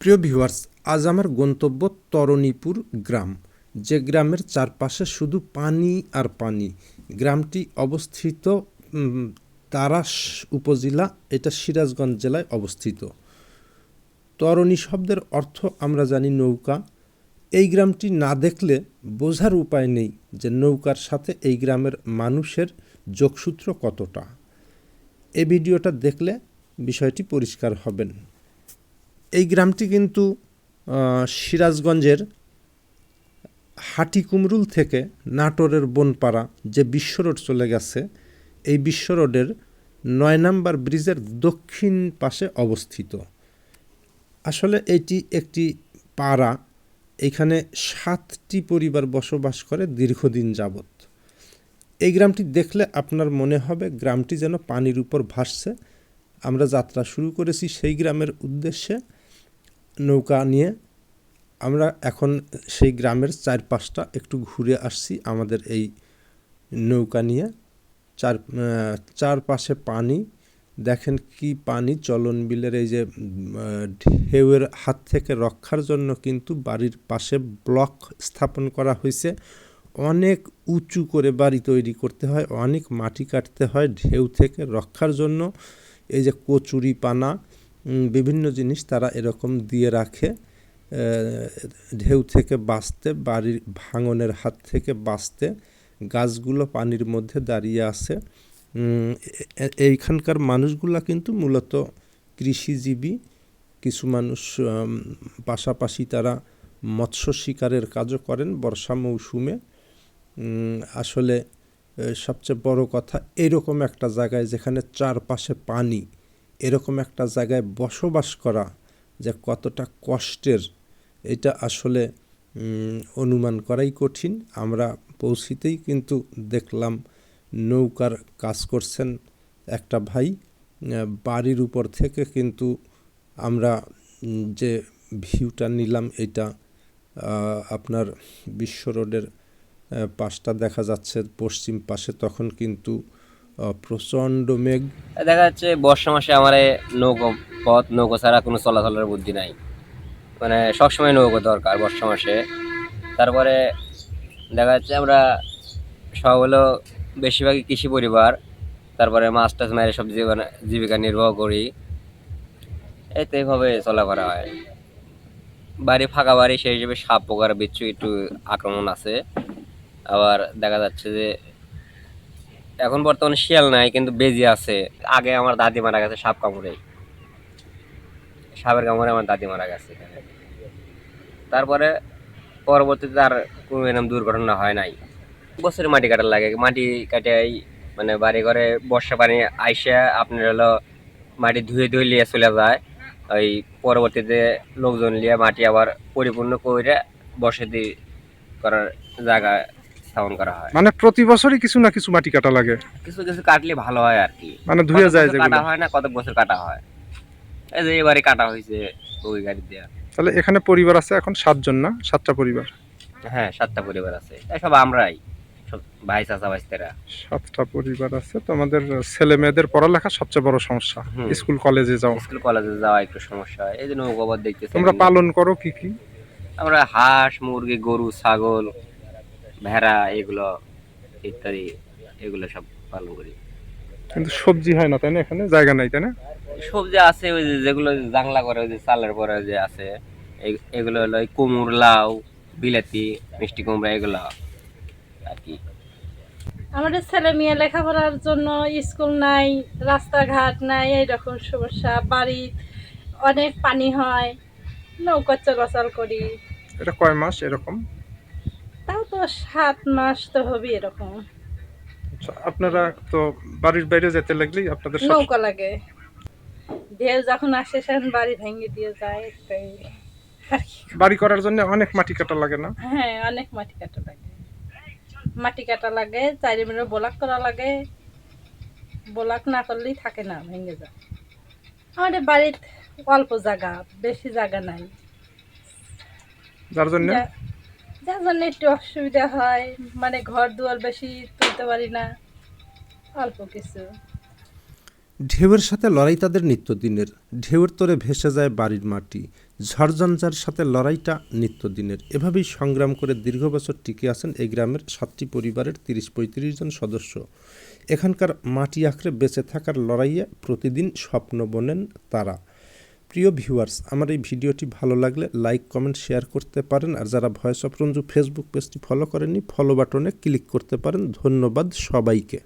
প্রিয় ভিউয়ার্স, আজ আমার গন্তব্য তরণীপুর গ্রাম, যে গ্রামের চারপাশে শুধু পানি আর পানি। গ্রামটি অবস্থিত তারাস উপজেলা, এটা সিরাজগঞ্জ জেলায় অবস্থিত। তরণী শব্দের অর্থ আমরা জানি নৌকা। এই গ্রামটি না দেখলে বোঝার উপায় নেই যে নৌকার সাথে এই গ্রামের মানুষের যোগসূত্র কতটা। এই ভিডিওটা দেখলে বিষয়টি পরিষ্কার হবেন। এই গ্রামটি কিন্তু সিরাজগঞ্জের হাটিকুমরুল থেকে নাটোরের বনপাড়া যে বিশ্ব রোড চলে গেছে, এই বিশ্ব রোডের ৯ নম্বর ব্রিজের দক্ষিণ পাশে অবস্থিত। আসলে এটি একটি পাড়া, এখানে ৭টি পরিবার বসবাস করে দীর্ঘদিন যাবৎ। এই গ্রামটি দেখলে আপনার মনে হবে গ্রামটি যেন পানির উপর ভাসছে। আমরা যাত্রা শুরু করেছি সেই গ্রামের উদ্দেশ্যে নৌকা নিয়ে। আমরা এখন সেই গ্রামের চারপাশটা একটু ঘুরে আসছি আমাদের এই নৌকা নিয়ে। চারপাশে পানি, দেখেন কি পানি। চলন বিলের এই যে ঢেউয়ের হাত থেকে রক্ষার জন্য কিন্তু বাড়ির পাশে ব্লক স্থাপন করা হয়েছে। অনেক উঁচু করে বাড়ি তৈরি করতে হয়, অনেক মাটি কাটতে হয় ঢেউ থেকে রক্ষার জন্য। এই যে কচুরি পানা, বিভিন্ন জিনিস তারা এরকম দিয়ে রাখে ঢেউ থেকে বাঁচতে, বাড়ির ভাঙনের হাত থেকে বাঁচতে। গাছগুলো পানির মধ্যে দাঁড়িয়ে আছে। এইখানকার মানুষগুলা কিন্তু মূলত কৃষিজীবী। কিছু মানুষ পাশাপাশি তারা মৎস্য শিকারের কাজও করেন বর্ষা মৌসুমে। আসলে সবচেয়ে বড় কথা, এরকম একটা জায়গায় যেখানে চারপাশে পানি, এরকম একটা জায়গায় বসবাস করা যে কতটা কষ্টের, এটা আসলে অনুমান করাই কঠিন। আমরা পৌঁছিতেই কিন্তু দেখলাম নৌকার কাজ করছেন একটা ভাই। বাড়ির উপর থেকে কিন্তু আমরা যে ভিউটা নিলাম, এটা আপনার বিশ্ব রোডের পাশটা দেখা যাচ্ছে পশ্চিম পাশে। তখন কিন্তু প্রচণ্ড মেঘ দেখা যাচ্ছে। বর্ষা মাসে আমার নৌকো ছাড়া কোনো চলাচলের বুদ্ধি নাই, মানে সবসময় নৌকো দরকার বর্ষা মাসে। তারপরে দেখা যাচ্ছে আমরা সব হলো বেশিরভাগই কৃষি পরিবার, তারপরে মাছ টাছ মেরে সব জীবিকা নির্বাহ করি। এই তো এইভাবে চলাফেরা হয়। বাড়ি ফাঁকা বাড়ি, সেই হিসেবে সাপ পোকার বিচ্ছু একটু আক্রমণ আছে। আবার দেখা যাচ্ছে যে এখন বর্তমানে শিয়াল নাই, কিন্তু বেজি আছে। আগে আমার দাদি মারা গেছে সাপ কামড়ে, সাপের কামড়ে আমার দাদি মারা গেছে এখানে। তারপরে পরবর্তীতে আর কোনো এরকম দুর্ঘটনা হয় নাই। বছরে মাটি কাটার লাগে, মাটি কাটাই মানে বাড়ি ঘরে বর্ষা পানি আইসা আপনার হলো মাটি ধুয়ে ধুয়ে লিয়ে চলে যায়। ওই পরবর্তীতে লোকজন লিয়ে মাটি আবার পরিপূর্ণ করে বসতি করার জায়গা স্থাপন করা হয়। মানে প্রতি বছরই কিছু না কিছু মাটি কাটা লাগে, কিছু কিছু কাটলে ভালো হয় আর কি। মানে ধুয়ে যায় যেগুলো। কাটা হয় না, কত বছর কাটা হয়। এই যে এবারে কাটা হয়েছে ওই গাড়ি দিয়ে। তাহলে এখানে পরিবার আছে এখন 7 জন, না 7টা পরিবার? হ্যাঁ, 7টা পরিবার আছে, সব আমরাই, সব ভাই চাচা ভাইস্তেরা। 7টা পরিবার আছে। তো আমাদের ছেলে মেয়েদের পড়ালেখা সবচেয়ে বড় সমস্যা, স্কুল কলেজে যাও। স্কুল কলেজে যাওয়া একটু সমস্যা হয়। এই যে নৌকাবাদ দেখতেছি। তোমরা পালন করো কি কি? আমরা হাঁস মুরগি গরু ছাগল ভেড়া এগুলো ইত্যাদি, এগুলো সব পালন করি। কিন্তু সবজি হয় না, তাই না? এখানে জায়গা নাই, তাই না? সবজি আছে, ওই যেগুলো জাংলা করে, ওই যে চালের পরে যে আছে, এগুলো হলো কুমড় লাউ বিলাতি মিষ্টি কুমড়া এগুলো আর কি। আমাদের ছেলে মেয়ে লেখাপড়ার জন্য স্কুল নাই, রাস্তাঘাট নাই, এইরকম সমস্যা। বাড়ি অনেক পানি হয়, নৌকা চলাচল করি। এটা কয় মাস এরকম? তাও তো 7 মাস তো হবে এরকম। আচ্ছা, আপনারা তো বাড়ির বাইরে যেতে লাগলেই আপনাদের নৌকা লাগে, ঢেউ যখন আসে সেখান বাড়ি ভেঙে দিয়ে যায়। বাড়ি করার জন্য অনেক মাটি কাটা লাগে না? হ্যাঁ, অনেক মাটি কাটা লাগে। মাটি কাটা লাগে, চারিদিকে ব্লক করা লাগে। ব্লক না করলেই থাকে না, ভেঙে যায়। আমাদের বাড়ির অল্প জায়গা, বেশি জায়গা নাই, যার জন্য একটু অসুবিধা হয়। মানে ঘর দুয়ার বেশি তুলতে পারি না, অল্প কিছু। ঢেউয়ের সাথে লড়াই তাদের নিত্যদিনের। ঢেউয়ের তোরে ভেসে যায় বাড়ির মাটি, ঝড়ঝঞ্ঝার সাথে লড়াইটা নিত্যদিনের। এভাবেই সংগ্রাম করে দীর্ঘ বছর টিকে আছেন এই গ্রামের 7টি পরিবারের 30-35 জন সদস্য। এখানকার মাটি আঁকড়ে বেঁচে থাকার লড়াইয়ে প্রতিদিন স্বপ্ন বোনেন তারা। প্রিয় ভিউয়ার্স, আমার এই ভিডিওটি ভালো লাগলে লাইক, কমেন্ট, শেয়ার করতে পারেন। আর যারা ভয়েস অফ রঞ্জু ফেসবুক পেজটি ফলো করেননি, ফলো বাটনে ক্লিক করতে পারেন। ধন্যবাদ সবাইকে।